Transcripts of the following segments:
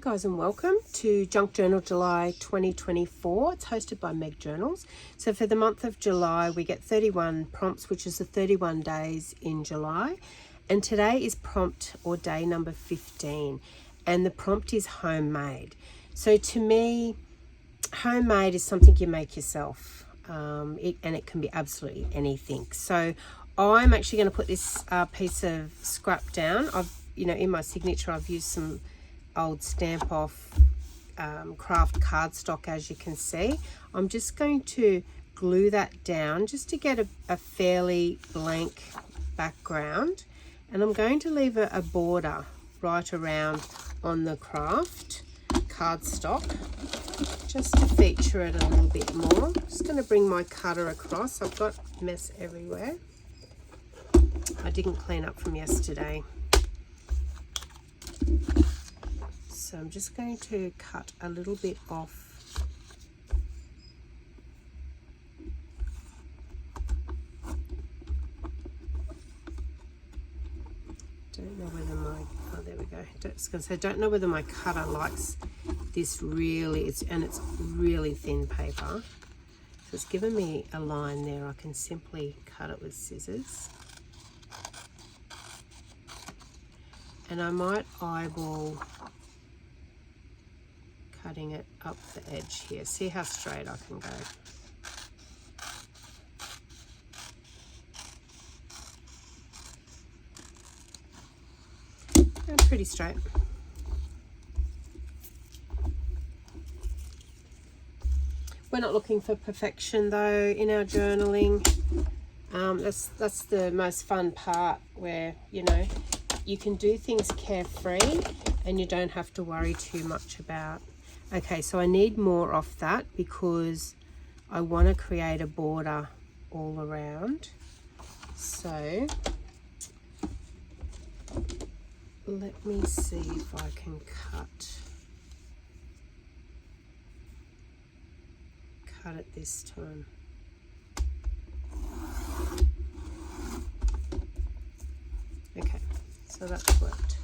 guys, and welcome to Junk Journal July 2024. It's hosted by Meg Journals. So for the month of July we get 31 prompts, which is the 31 days in July, and today is prompt or day number 15, and the prompt is homemade. So to me, homemade is something you make yourself, and it can be absolutely anything. So I'm actually going to put this piece of scrap down. In my signature I've used some old Stamp Off craft cardstock, as you can see. I'm just going to glue that down just to get a fairly blank background, and I'm going to leave a border right around on the craft cardstock just to feature it a little bit more. I'm just going to bring my cutter across. I've got mess everywhere. I didn't clean up from yesterday. So I'm just going to cut a little bit off. Don't know whether there we go. Don't know whether my cutter likes this really. It's really thin paper. So it's given me a line there. I can simply cut it with scissors. And I might eyeball cutting it up the edge here. See how straight I can go. And pretty straight. We're not looking for perfection though in our journaling. That's the most fun part, where you can do things carefree and you don't have to worry too much about. Okay, so I need more off that because I want to create a border all around. So let me see if I can cut it this time. Okay, so that's worked.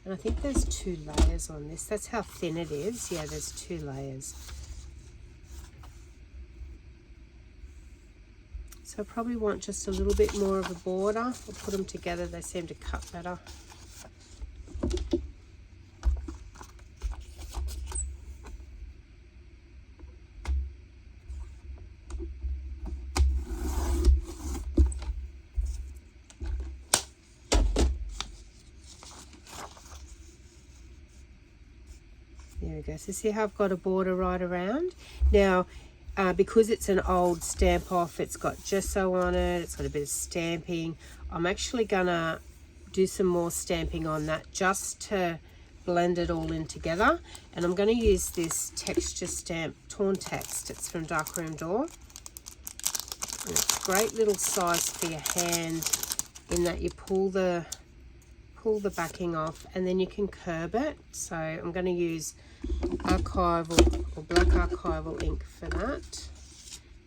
And I think there's 2 layers on this. That's how thin it is. Yeah, there's 2 layers. So I probably want just a little bit more of a border. I'll put them together. They seem to cut better. There we go. So see how I've got a border right around? Now, because it's an old Stamp Off, it's got gesso on it, it's got a bit of stamping. I'm actually gonna do some more stamping on that just to blend it all in together. And I'm gonna use this texture stamp, Torn Text. It's from Darkroom Door. And it's a great little size for your hand, in that you pull the backing off and then you can curb it. So I'm going to use archival or black archival ink for that.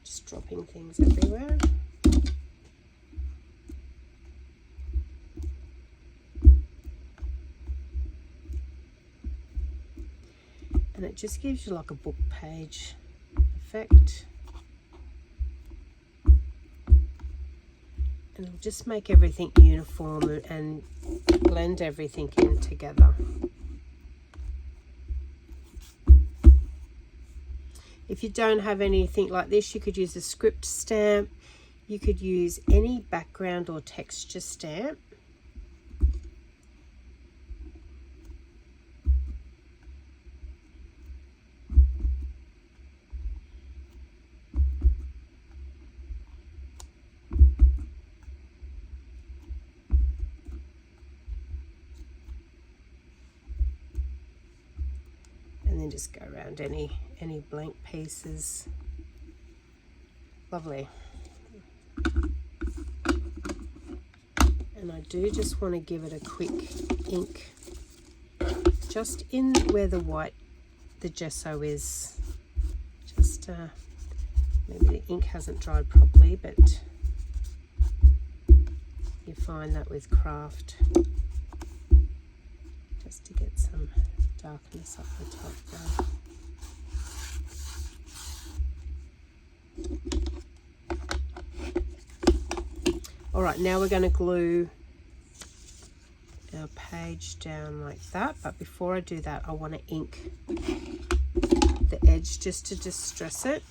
Just dropping things everywhere. And it just gives you like a book page effect. And it'll just make everything uniform and blend everything in together. If you don't have anything like this, you could use a script stamp. You could use any background or texture stamp. And then just go around any blank pieces. Lovely. And I do just want to give it a quick ink just in where the gesso is. Just maybe the ink hasn't dried properly, but you find that with craft, just to get some darken this up the top there. All right, now we're going to glue our page down like that, but before I do that I want to ink the edge just to distress it.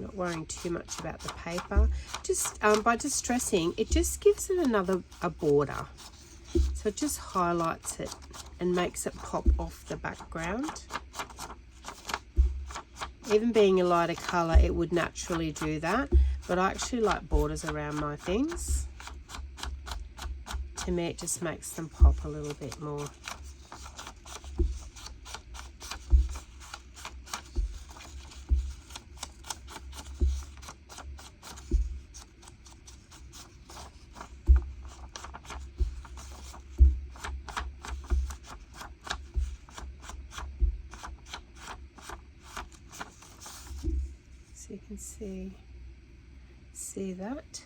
Not worrying too much about the paper. Just by distressing, it just gives it a border. So it just highlights it and makes it pop off the background. Even being a lighter colour, it would naturally do that, but I actually like borders around my things. To me, it just makes them pop a little bit more. So you can see that.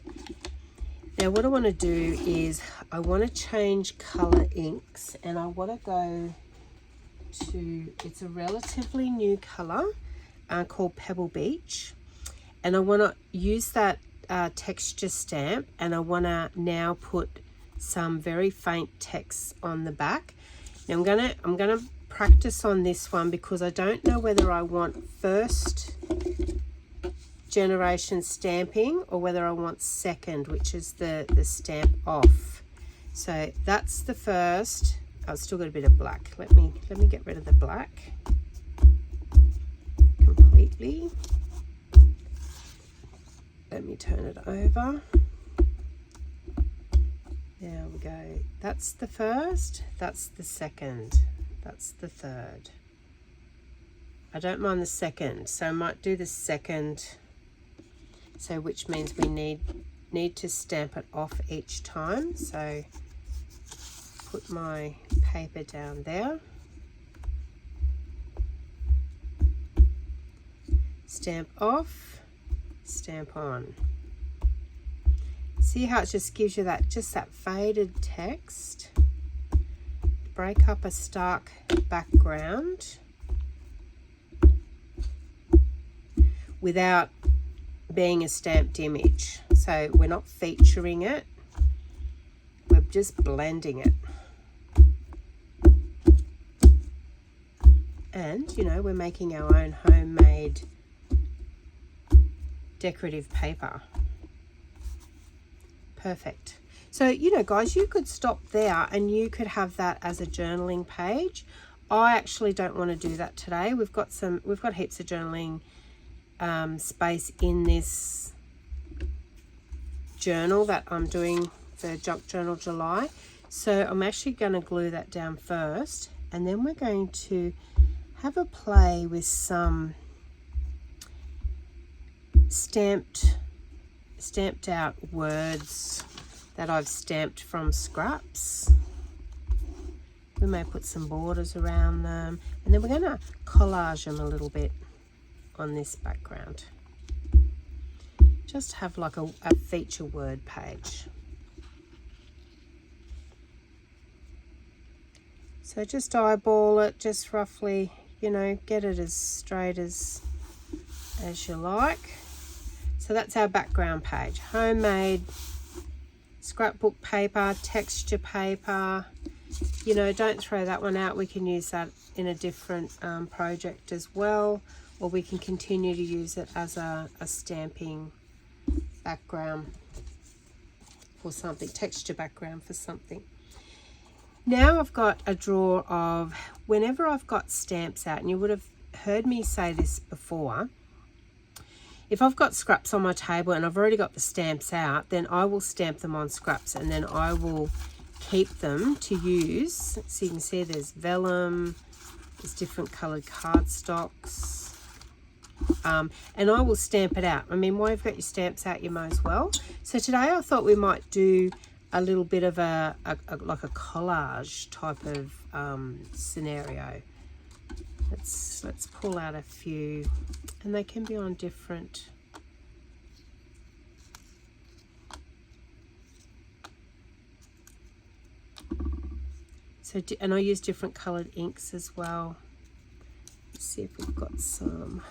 Now what I want to do is I want to change colour inks, and I want to go to, it's a relatively new colour called Pebble Beach, and I want to use that texture stamp, and I want to now put some very faint text on the back. Now I'm gonna practice on this one because I don't know whether I want first generation stamping or whether I want second, which is the stamp off. So that's the first. I've still got a bit of black. Let me get rid of the black completely. Let me turn it over. There we go. That's the first, that's the second, that's the third. I don't mind the second, so I might do the second. So which means we need to stamp it off each time. So put my paper down there. Stamp off, stamp on. See how it just gives you that faded text. Break up a stark background without being a stamped image. So we're not featuring it, we're just blending it. And you know, we're making our own homemade decorative paper. Perfect. So you know guys, you could stop there and you could have that as a journaling page. I actually don't want to do that today. We've got heaps of journaling space in this journal that I'm doing for Junk Journal July. So I'm actually going to glue that down first, and then we're going to have a play with some stamped out words that I've stamped from scraps. We may put some borders around them, and then we're going to collage them a little bit on this background. Just have like a feature word page. So just eyeball it, just roughly, you know, get it as straight as you like. So that's our background page. Homemade scrapbook paper, texture paper. You know, don't throw that one out. We can use that in a different project as well, or we can continue to use it as a stamping background for something, texture background for something. Now I've got a drawer of, whenever I've got stamps out, and you would have heard me say this before, if I've got scraps on my table and I've already got the stamps out, then I will stamp them on scraps, and then I will keep them to use. So you can see there's vellum, there's different coloured cardstocks, and I will stamp it out. I mean, while you've got your stamps out, you might as well. So today I thought we might do a little bit of like a collage type of scenario. Let's pull out a few, and they can be on different. So, and I use different coloured inks as well. Let's see if we've got some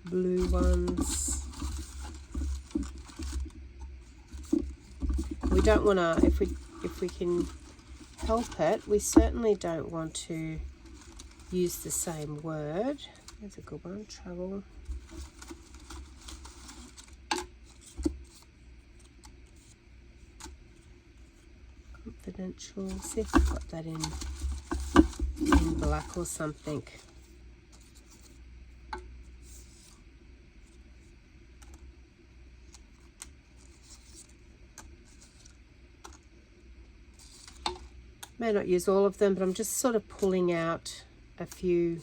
blue ones. We don't want to, if we can help it, we certainly don't want to use the same word. There's a good one, trouble. Confidential. See if I've got that in black or something. May not use all of them, but I'm just sort of pulling out a few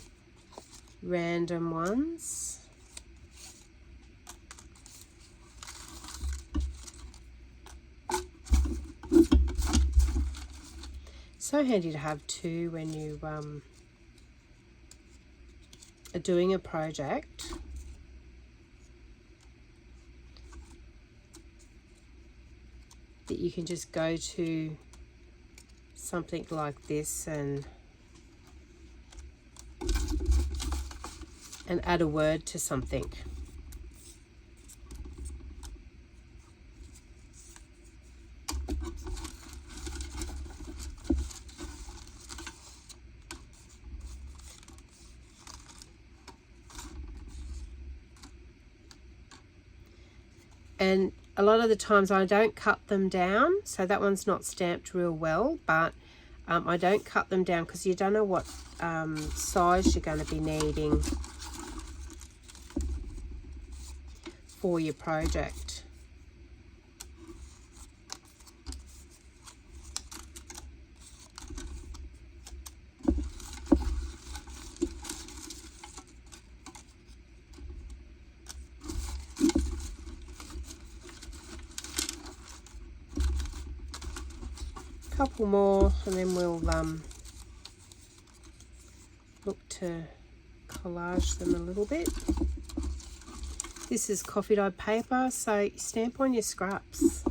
random ones. So handy to have too when you are doing a project. That you can just go to something like this and add a word to something. And a lot of the times I don't cut them down, so that one's not stamped real well, but I don't cut them down because you don't know what size you're going to be needing for your project. Couple more and then we'll look to collage them a little bit. This is coffee dyed paper, so stamp on your scraps.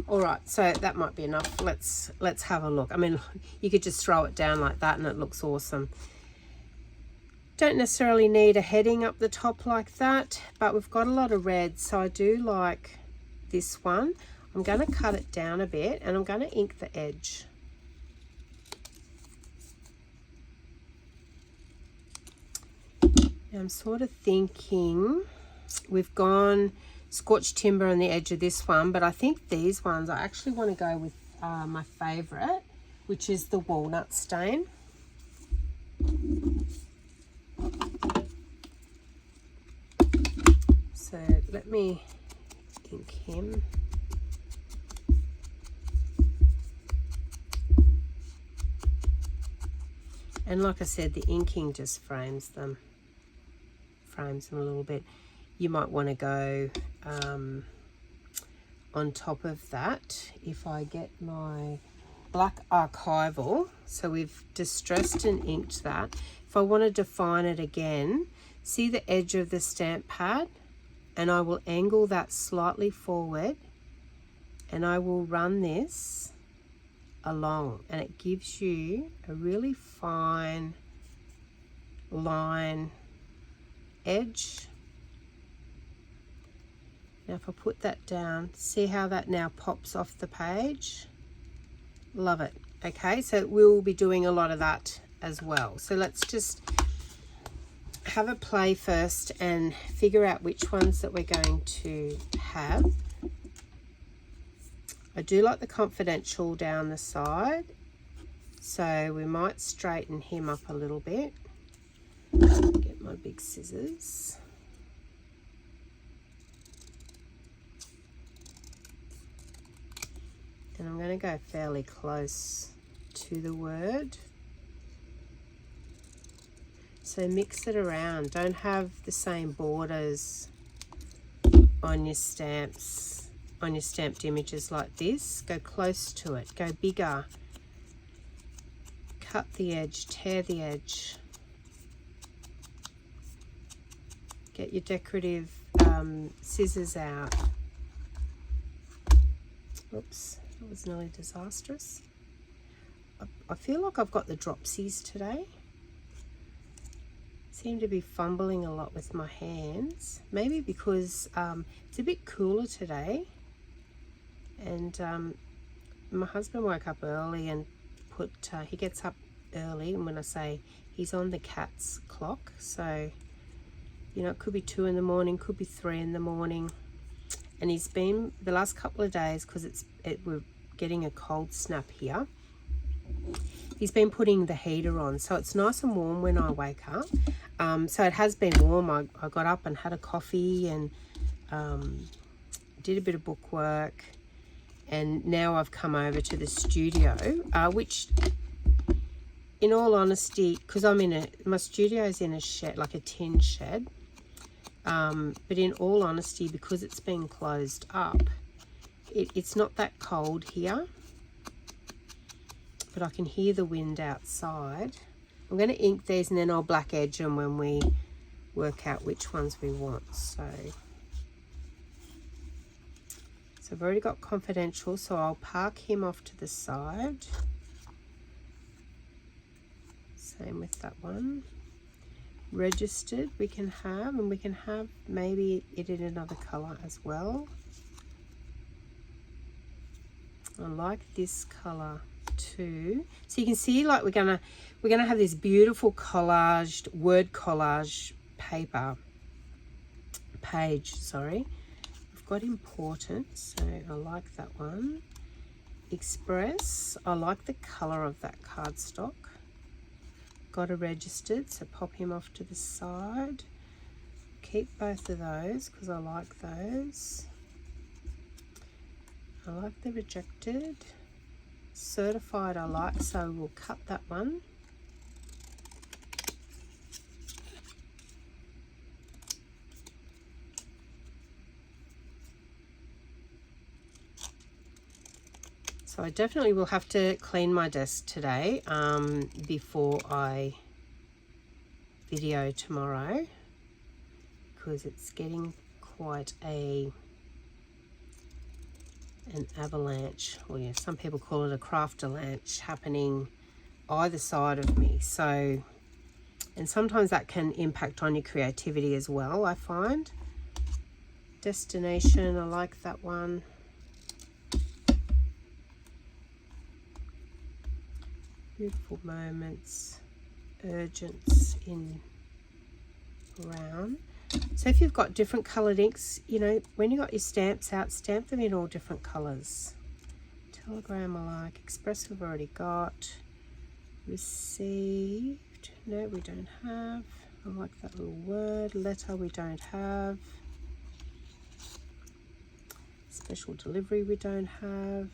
Alright, so that might be enough. Let's have a look. I mean, you could just throw it down like that and it looks awesome. Don't necessarily need a heading up the top like that, but we've got a lot of red, so I do like this one. I'm going to cut it down a bit and I'm going to ink the edge. Now I'm sort of thinking we've gone Scorched Timber on the edge of this one, but I think these ones I actually want to go with my favourite, which is the Walnut Stain. So let me ink him. And like I said, the inking just frames them a little bit. You might want to go on top of that. If I get my black archival, so we've distressed and inked that. If I want to define it again, see the edge of the stamp pad, and I will angle that slightly forward and I will run this along, and it gives you a really fine line edge. Now if I put that down, see how that now pops off the page? Love it. Okay, so we'll be doing a lot of that as well. So let's just have a play first and figure out which ones that we're going to have. I do like the Confidential down the side, so we might straighten him up a little bit. Get my big scissors. And I'm going to go fairly close to the word. So mix it around. Don't have the same borders on your stamps, on your stamped images like this. Go close to it. Go bigger. cut the edge, tear the edge. Get your decorative scissors out. Oops, that was nearly disastrous. I feel like I've got the dropsies today. Seem to be fumbling a lot with my hands. Maybe because it's a bit cooler today. And my husband woke up early and he gets up early. And when I say he's on the cat's clock, so you know, it could be 2 in the morning, could be 3 in the morning. And he's been, the last couple of days, because we're getting a cold snap here, he's been putting the heater on. So it's nice and warm when I wake up. So it has been warm. I got up and had a coffee and did a bit of book work. And now I've come over to the studio, which, in all honesty, because my studio's in a shed, like a tin shed. But in all honesty, because it's been closed up, it's not that cold here. But I can hear the wind outside. I'm going to ink these and then I'll black edge them when we work out which ones we want. So I've already got confidential, so I'll park him off to the side. Same with that one. Registered we can have, and we can have maybe it in another color as well. I like this color too. So you can see, like, we're gonna have this beautiful collaged, word collage page, sorry. I've got important, so I like that one. Express, I like the color of that cardstock. Got a registered, so pop him off to the side. Keep both of those because I like those. I like the rejected. Certified I like, so we'll cut that one. So I definitely will have to clean my desk today before I video tomorrow, because it's getting quite an avalanche, or yeah, some people call it a craft-alanche happening either side of me. So, and sometimes that can impact on your creativity as well, I find. Destination, I like that one. Beautiful moments, urgence in brown. So if you've got different coloured inks, you know, when you got your stamps out, stamp them in all different colours. Telegram I like. Express we've already got. Received, no, we don't have. I like that little word. Letter we don't have. Special delivery we don't have.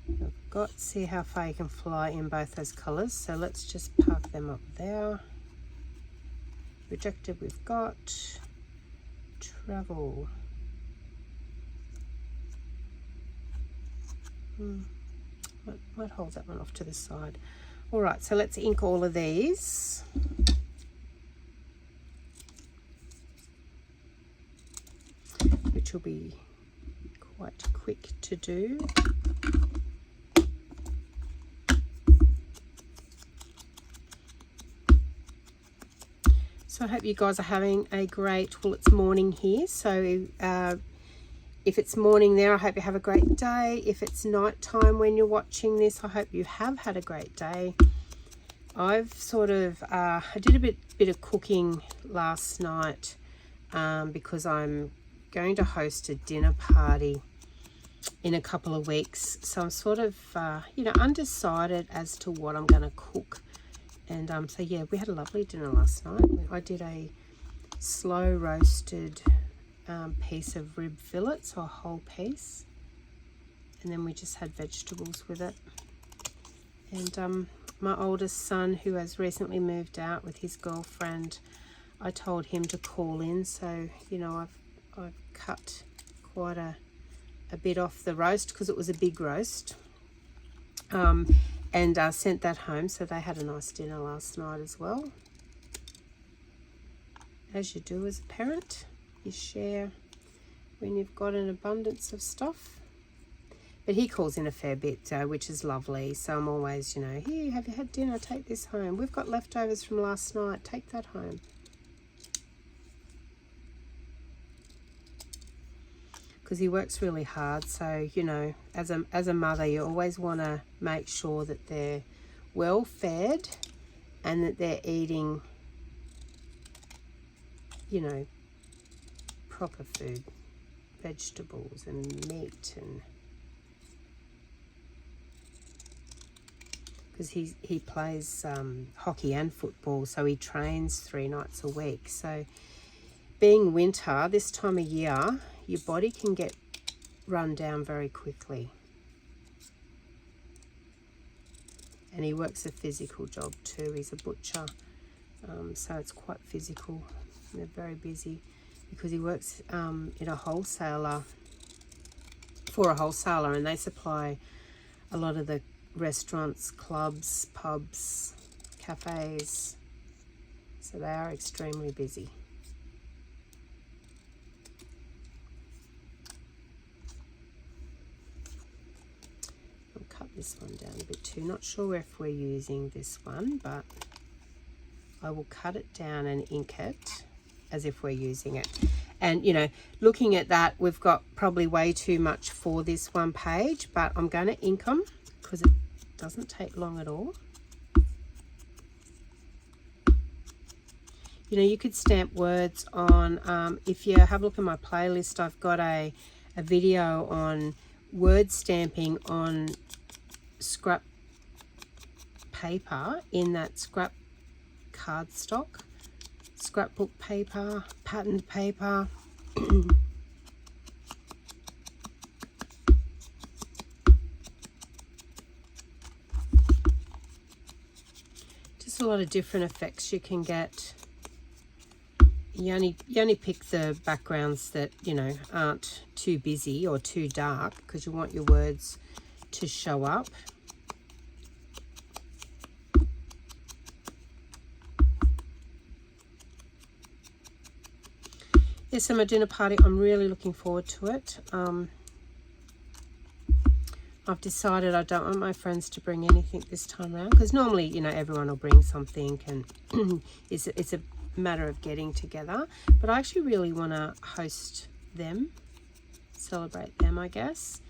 I've got, see how far you can fly in both those colours, so let's just park them up there. Rejected we've got. Travel. Might hold that one off to the side. Alright, so let's ink all of these. Which will be quite quick to do. So I hope you guys are having a great, well, it's morning here, so if it's morning there, I hope you have a great day. If it's night time when you're watching this, I hope you have had a great day. I've sort of, I did a bit of cooking last night because I'm going to host a dinner party in a couple of weeks. So I'm sort of, you know, undecided as to what I'm going to cook. And so yeah, we had a lovely dinner last night. I did a slow roasted piece of rib fillet, so a whole piece, and then we just had vegetables with it. And my oldest son, who has recently moved out with his girlfriend, I told him to call in, so you know, I've cut quite a bit off the roast because it was a big roast. and sent that home. So they had a nice dinner last night as well. As you do as a parent, you share when you've got an abundance of stuff. But he calls in a fair bit, which is lovely. So I'm always, here, have you had dinner? Take this home. We've got leftovers from last night. Take that home. Because he works really hard. So, as a mother, you always want to make sure that they're well fed and that they're eating, proper food, vegetables and meat, and because he plays hockey and football, so he trains 3 nights a week. So being winter, this time of year, your body can get run down very quickly. And he works a physical job too. He's a butcher, so it's quite physical. They're very busy because he works in a wholesaler, for a wholesaler, and they supply a lot of the restaurants, clubs, pubs, cafes. So they are extremely busy. I'll cut this one down a bit too. Not sure if we're using this one, but I will cut it down and ink it as if we're using it. And, looking at that, we've got probably way too much for this one page, but I'm going to ink them because it doesn't take long at all. You could stamp words on, if you have a look at my playlist, I've got a video on word stamping on scrap paper, in that scrap cardstock, scrapbook paper, patterned paper. Just a lot of different effects you can get. You only pick the backgrounds that aren't too busy or too dark, because you want your words to show up. Yes, so my dinner party, I'm really looking forward to it. I've decided I don't want my friends to bring anything this time around, because normally, everyone will bring something, and it's a matter of getting together. But I actually really want to host them, celebrate them, I guess.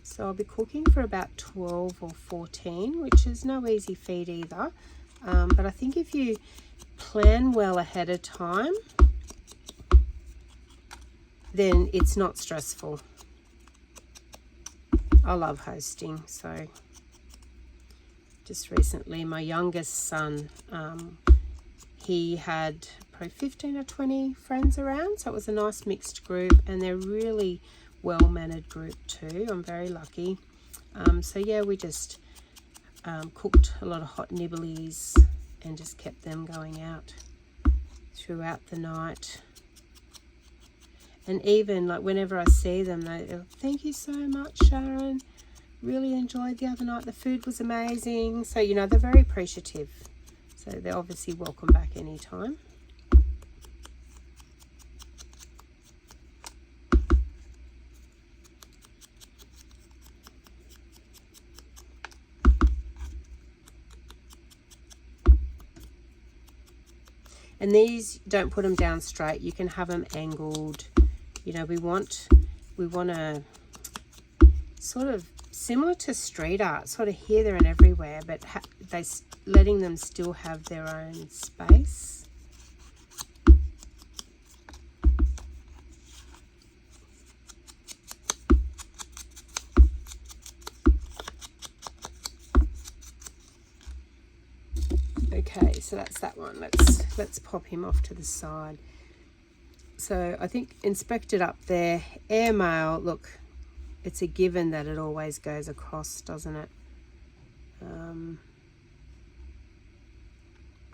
So I'll be cooking for about 12 or 14, which is no easy feat either. But I think if you plan well ahead of time, then it's not stressful. I love hosting. So just recently, my youngest son, he had probably 15 or 20 friends around, so it was a nice mixed group, and they're really well-mannered group too. I'm very lucky. So yeah, we just cooked a lot of hot nibblies and just kept them going out throughout the night. And even whenever I see them, they're, thank you so much, Sharon. Really enjoyed the other night. The food was amazing. So, they're very appreciative. So they're obviously welcome back anytime. And these, don't put them down straight. You can have them angled. We want to sort of similar to street art, sort of here, there and everywhere, but letting them still have their own space. Okay, so that's that one. Let's pop him off to the side. So I think inspected up there, airmail, look, it's a given that it always goes across, doesn't it?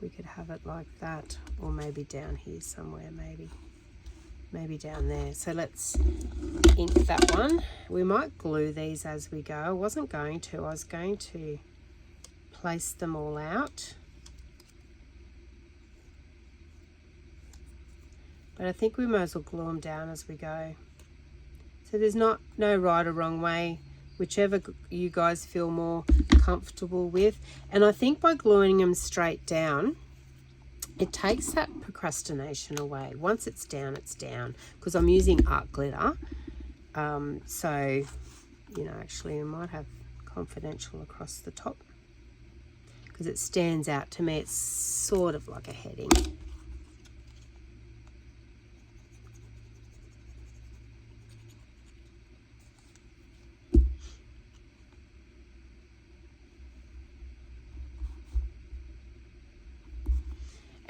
We could have it like that, or maybe down here somewhere, maybe. maybe down there. So let's ink that one. We might glue these as we go. I wasn't going to. I was going to place them all out. But I think we might as well glue them down as we go. So there's no right or wrong way, whichever you guys feel more comfortable with. And I think by gluing them straight down, it takes that procrastination away. Once it's down, because I'm using art glitter. So, you know, actually I might have confidential across the top because it stands out to me. It's sort of like a heading.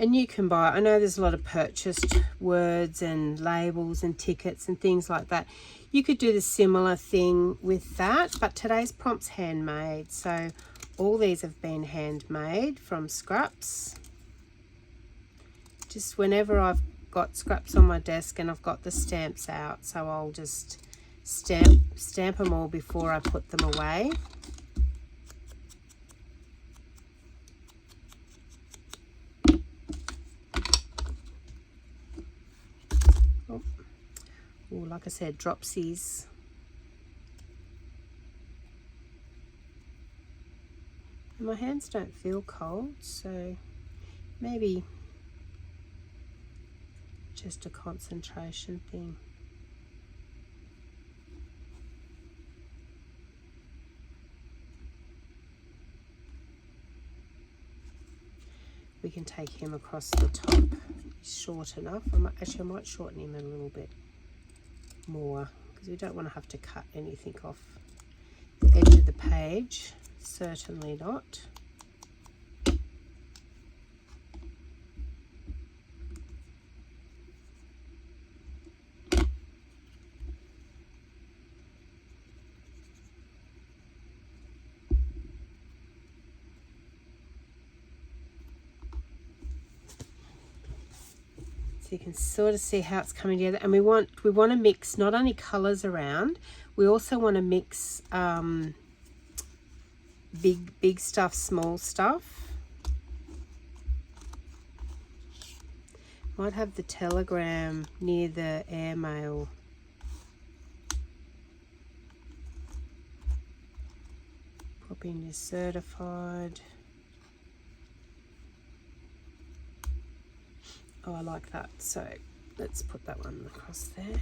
And you can buy, I know there's a lot of purchased words and labels and tickets and things like that. You could do the similar thing with that, but today's prompt's handmade. So all these have been handmade from scraps. Just whenever I've got scraps on my desk and I've got the stamps out, so I'll just stamp them all before I put them away. Oh, like I said, dropsies. And my hands don't feel cold, so maybe just a concentration thing. We can take him across the top. He's short enough. I might shorten him a little bit more because we don't want to have to cut anything off the edge of the page. Certainly not. So you can sort of see how it's coming together, and we want to mix not only colours around, we also want to mix big stuff, small stuff. Might have the telegram near the airmail. Pop in your certified. Oh, I like that. So let's put that one across there.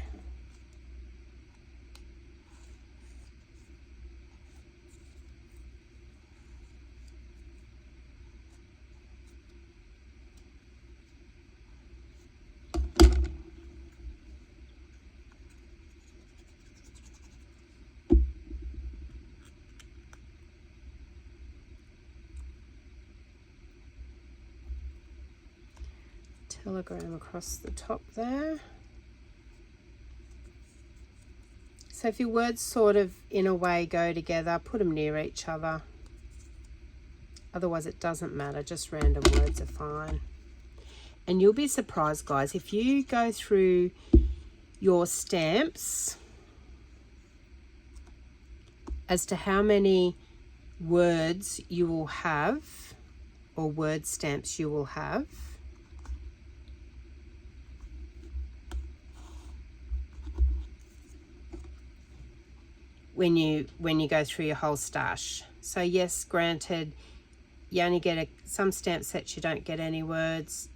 Telegram across the top there. So if your words sort of in a way go together, put them near each other. Otherwise it doesn't matter, just random words are fine. And you'll be surprised, guys, if you go through your stamps as to how many words you will have or word stamps you will have. When you go through your whole stash. So yes, granted, you only get some stamp sets you don't get any words,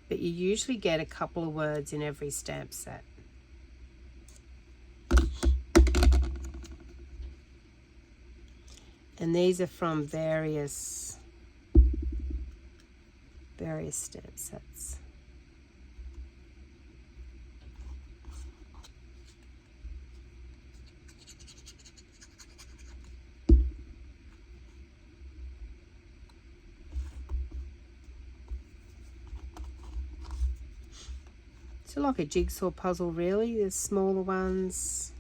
but you usually get a couple of words in every stamp set. And these are from various stamp sets. So like a jigsaw puzzle really, there's smaller ones.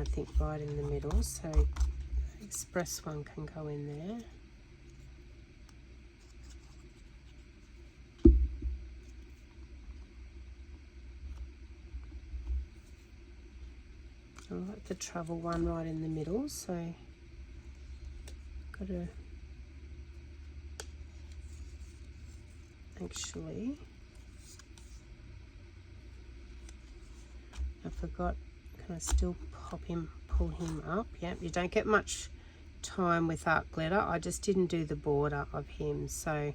I think right in the middle, so the express one can go in there. I like the travel one right in the middle, so got to actually, I forgot, can I still pull him up? Yep, you don't get much time with art glitter. I just didn't do the border of him, so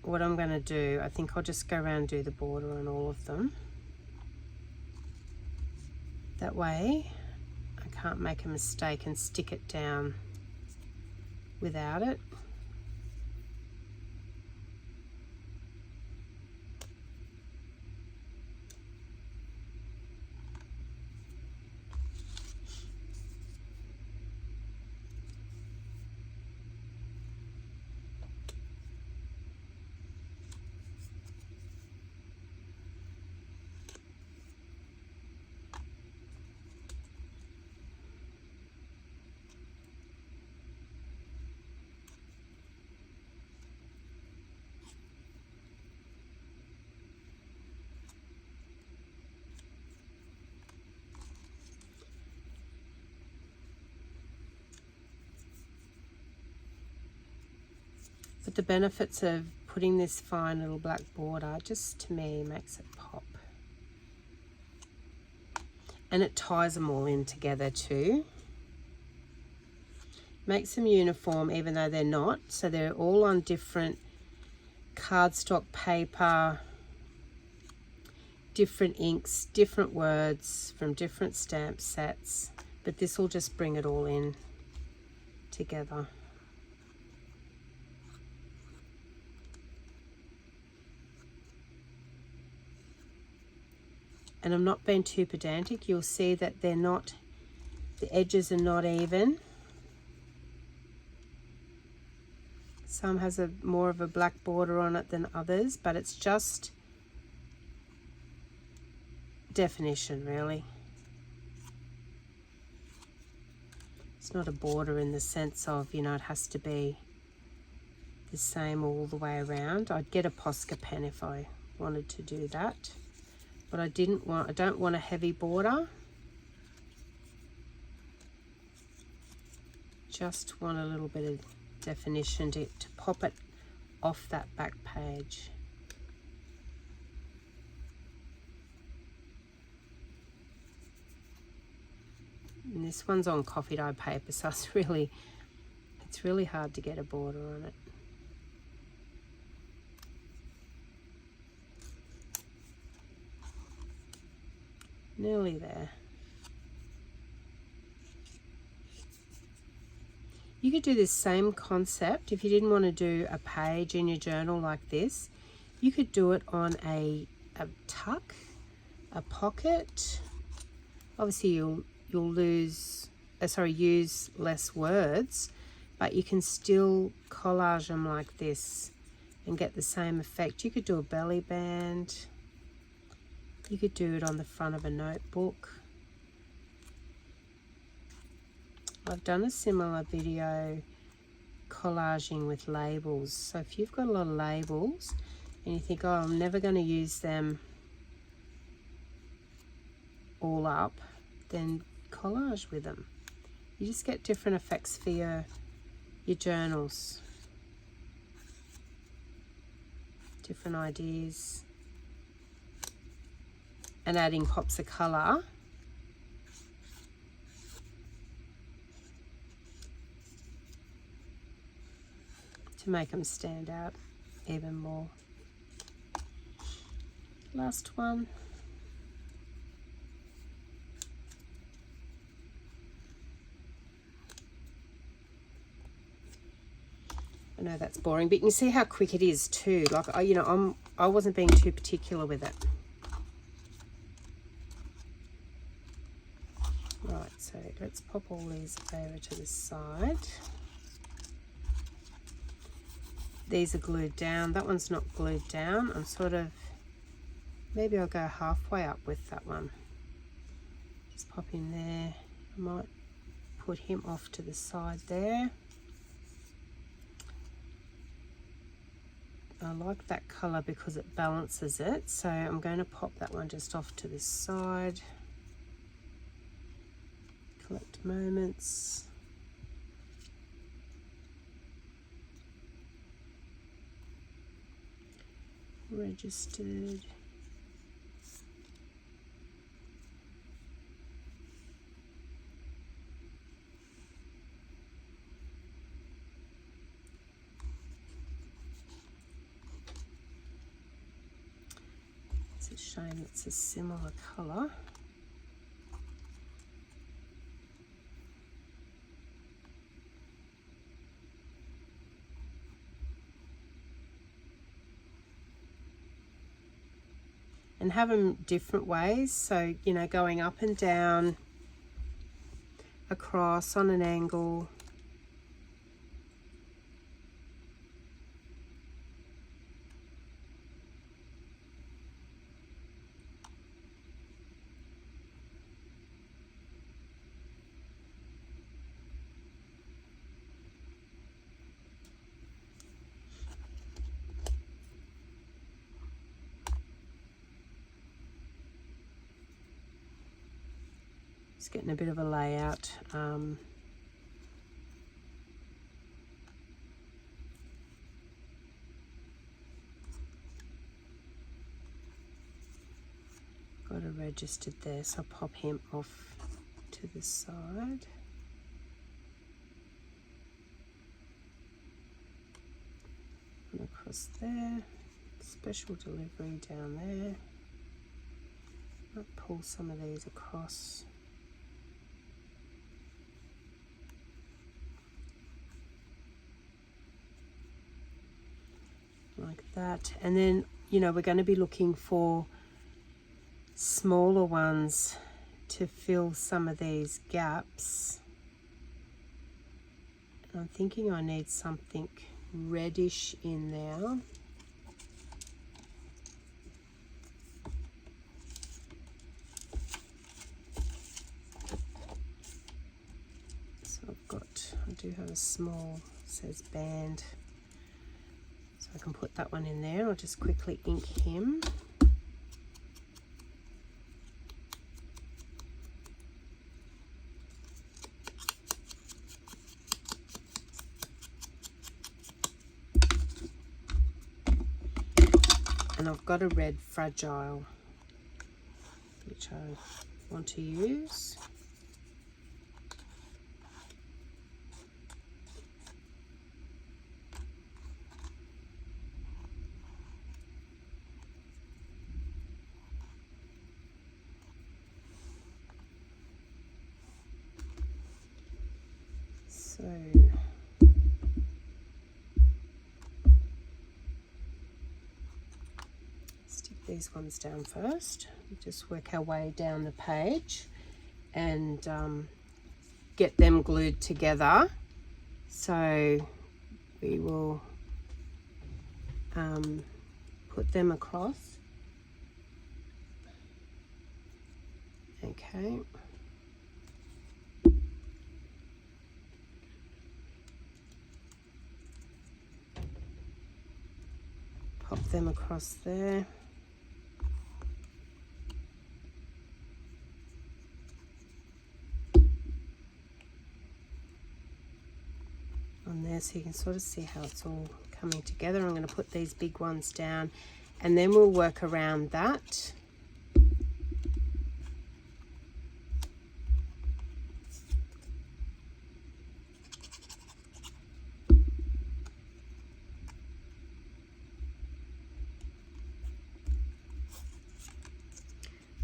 what I'm going to do, I think I'll just go around and do the border on all of them. That way I can't make a mistake and stick it down without it. But the benefits of putting this fine little black border, just to me, makes it pop. And it ties them all in together too. Makes them uniform even though they're not. So they're all on different cardstock paper, different inks, different words from different stamp sets. But this will just bring it all in together. And I'm not being too pedantic. You'll see that they're not, the edges are not even. Some has a more of a black border on it than others, but it's just definition, really. It's not a border in the sense of, you know, it has to be the same all the way around. I'd get a Posca pen if I wanted to do that. But I don't want a heavy border. Just want a little bit of definition to pop it off that back page. And this one's on coffee dye paper, so it's really hard to get a border on it. Nearly there. You could do this same concept if you didn't want to do a page in your journal like this. You could do it on a tuck, a pocket. Obviously you'll use less words, but you can still collage them like this and get the same effect. You could do a belly band. You could do it on the front of a notebook. I've done a similar video collaging with labels. So if you've got a lot of labels and you think, oh, I'm never going to use them all up, then collage with them. You just get different effects for your journals. Different ideas. And adding pops of colour to make them stand out even more. Last one. I know that's boring, but you can see how quick it is too. Like, I wasn't being too particular with it. Right, so let's pop all these over to the side. These are glued down. That one's not glued down. I'm sort of, maybe I'll go halfway up with that one. pop in there. I might put him off to the side there. I like that colour because it balances it, so I'm going to pop that one just off to this side. Collect moments. Registered. It's a shame it's a similar colour. And have them different ways, so you know, going up and down, across, on an angle. Just getting a bit of a layout. Got it registered there, so I'll pop him off to the side. And across there. Special delivery down there. I'll pull some of these across. Like that. And then, you know, we're going to be looking for smaller ones to fill some of these gaps. I'm thinking I need something reddish in there. So I do have a small, it says band. So I can put that one in there. I'll just quickly ink him. And I've got a red fragile, which I want to use. So stick these ones down first. Just work our way down the page and get them glued together. So we will put them across. Okay. Pop them across there. On there, so you can sort of see how it's all coming together. I'm going to put these big ones down and then we'll work around that.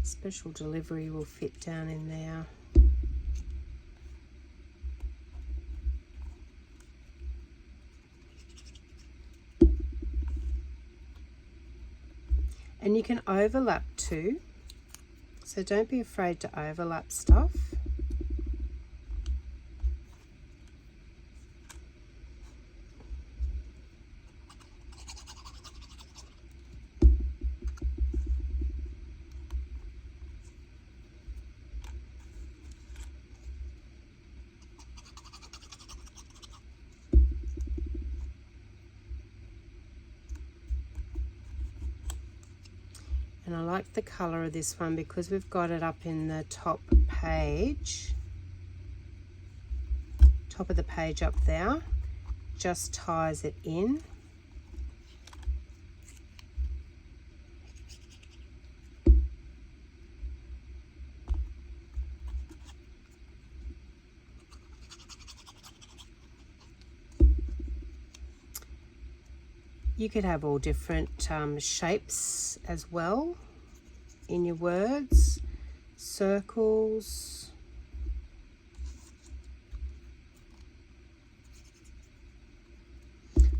Special delivery will fit down in there. And you can overlap too, so don't be afraid to overlap stuff. And I like the colour of this one because we've got it up in the top page. Top of the page up there. Just ties it in. You could have all different shapes as well in your words, circles.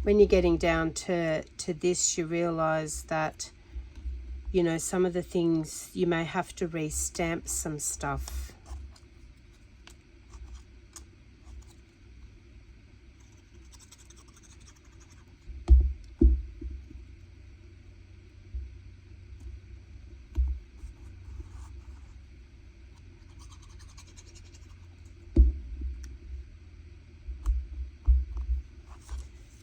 When you're getting down to this, you realize that, you know, some of the things you may have to re-stamp some stuff.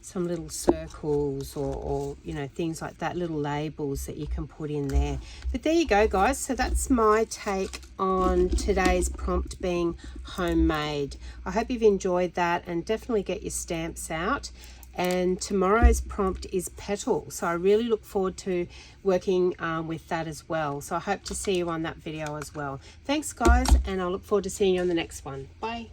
Some little circles or you know, things like that, little labels that you can put in there. But there you go, guys. So that's my take on today's prompt being homemade. I hope you've enjoyed that, and definitely get your stamps out. And tomorrow's prompt is petal, so I really look forward to working with that as well. So I hope to see you on that video as well. Thanks, guys, and I look forward to seeing you on the next one. Bye.